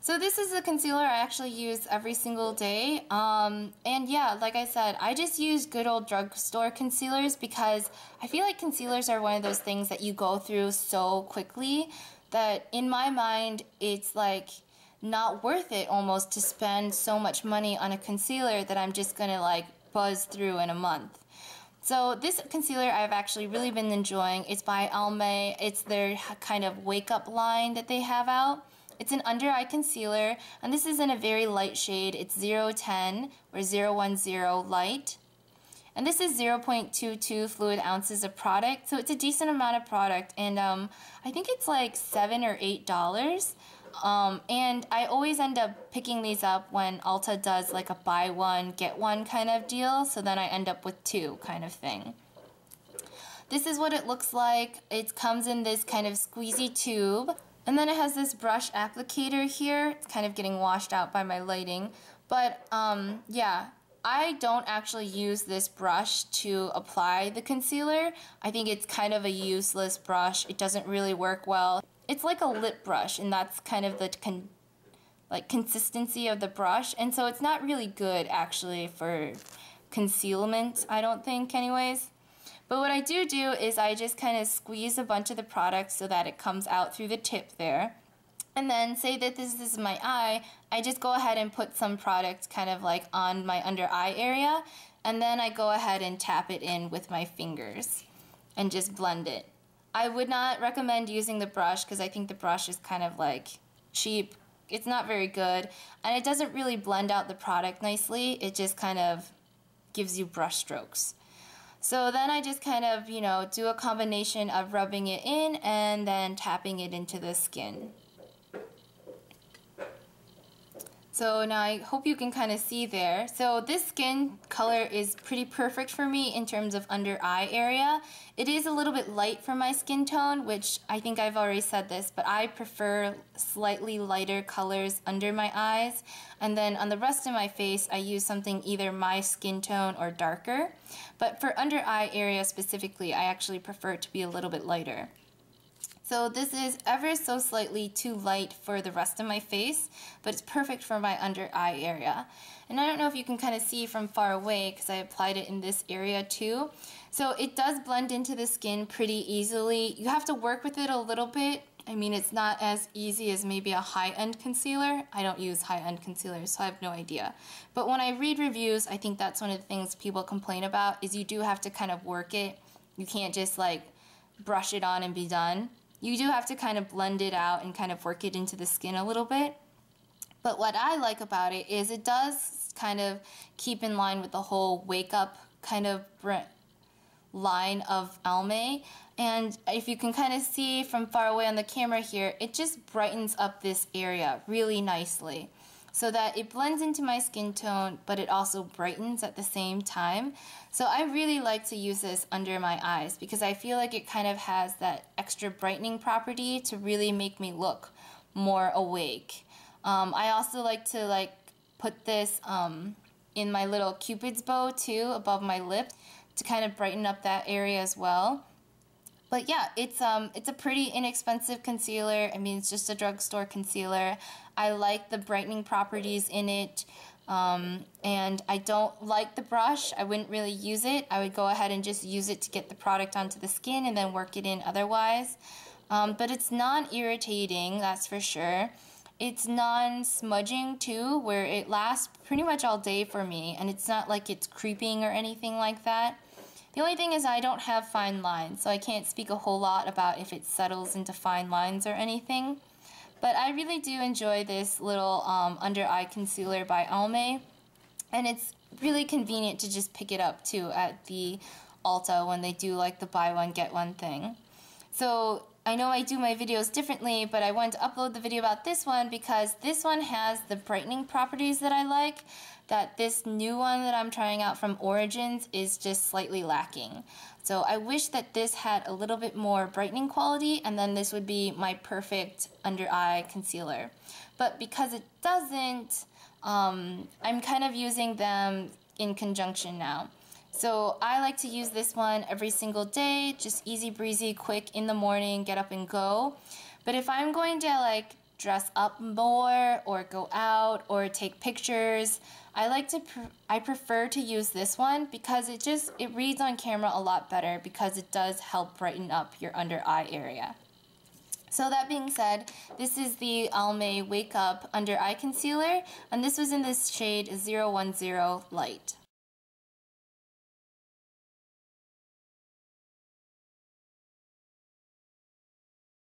So this is a concealer I actually use every single day. And yeah, like I said, I just use good old drugstore concealers because I feel like concealers are one of those things that you go through so quickly that in my mind, it's like not worth it almost to spend so much money on a concealer that I'm just gonna like buzz through in a month. So this concealer I've actually really been enjoying. It's by Almay. It's their kind of wake up line that they have out. It's an under eye concealer, and this is in a very light shade. It's 010 or 010 light. And this is 0.22 fluid ounces of product, so it's a decent amount of product, and I think it's like $7 or $8. And I always end up picking these up when Ulta does like a buy one, get one kind of deal, so then I end up with two kind of thing. This is what it looks like. It comes in this kind of squeezy tube. And then it has this brush applicator here. It's kind of getting washed out by my lighting. But yeah, I don't actually use this brush to apply the concealer. I think it's kind of a useless brush. It doesn't really work well. It's like a lip brush, and that's kind of the consistency of the brush. And so it's not really good actually for concealment, I don't think anyways. But what I do is I just kind of squeeze a bunch of the product so that it comes out through the tip there. And then say that this is my eye, I just go ahead and put some product kind of like on my under eye area, and then I go ahead and tap it in with my fingers and just blend it. I would not recommend using the brush because I think the brush is kind of like cheap. It's not very good, and it doesn't really blend out the product nicely. It just kind of gives you brush strokes. So then I just kind of, you know, do a combination of rubbing it in and then tapping it into the skin. So now I hope you can kind of see there. So this skin color is pretty perfect for me in terms of under eye area. It is a little bit light for my skin tone, which I think I've already said this, but I prefer slightly lighter colors under my eyes. And then on the rest of my face, I use something either my skin tone or darker. But for under eye area specifically, I actually prefer it to be a little bit lighter. So this is ever so slightly too light for the rest of my face, but it's perfect for my under eye area. And I don't know if you can kind of see from far away because I applied it in this area too. So it does blend into the skin pretty easily. You have to work with it a little bit. I mean, it's not as easy as maybe a high-end concealer. I don't use high-end concealers, so I have no idea. But when I read reviews, I think that's one of the things people complain about is you do have to kind of work it. You can't just like brush it on and be done. You do have to kind of blend it out and kind of work it into the skin a little bit. But what I like about it is it does kind of keep in line with the whole wake up kind of line of Almay. And if you can kind of see from far away on the camera here, it just brightens up this area really nicely so that it blends into my skin tone, but it also brightens at the same time. So I really like to use this under my eyes because I feel like it kind of has that extra brightening property to really make me look more awake. I also like to put this in my little cupid's bow too above my lip to kind of brighten up that area as well. But yeah, it's a pretty inexpensive concealer. I mean, it's just a drugstore concealer. I like the brightening properties in it. And I don't like the brush. I wouldn't really use it. I would go ahead and just use it to get the product onto the skin and then work it in otherwise. But it's non-irritating, that's for sure. It's non-smudging too, where it lasts pretty much all day for me, and it's not like it's creeping or anything like that. The only thing is I don't have fine lines, so I can't speak a whole lot about if it settles into fine lines or anything. But I really do enjoy this little under eye concealer by Almay, and it's really convenient to just pick it up too at the Ulta when they do like the buy one get one thing. So I know I do my videos differently, but I wanted to upload the video about this one because this one has the brightening properties that I like, that this new one that I'm trying out from Origins is just slightly lacking. So I wish that this had a little bit more brightening quality, and then this would be my perfect under eye concealer. But because it doesn't, I'm kind of using them in conjunction now. So I like to use this one every single day, just easy breezy, quick in the morning, get up and go. But if I'm going to like dress up more or go out or take pictures, I prefer to use this one because it reads on camera a lot better because it does help brighten up your under eye area. So that being said, this is the Almay Wake Up Under Eye Concealer, and this was in this shade 010 Light.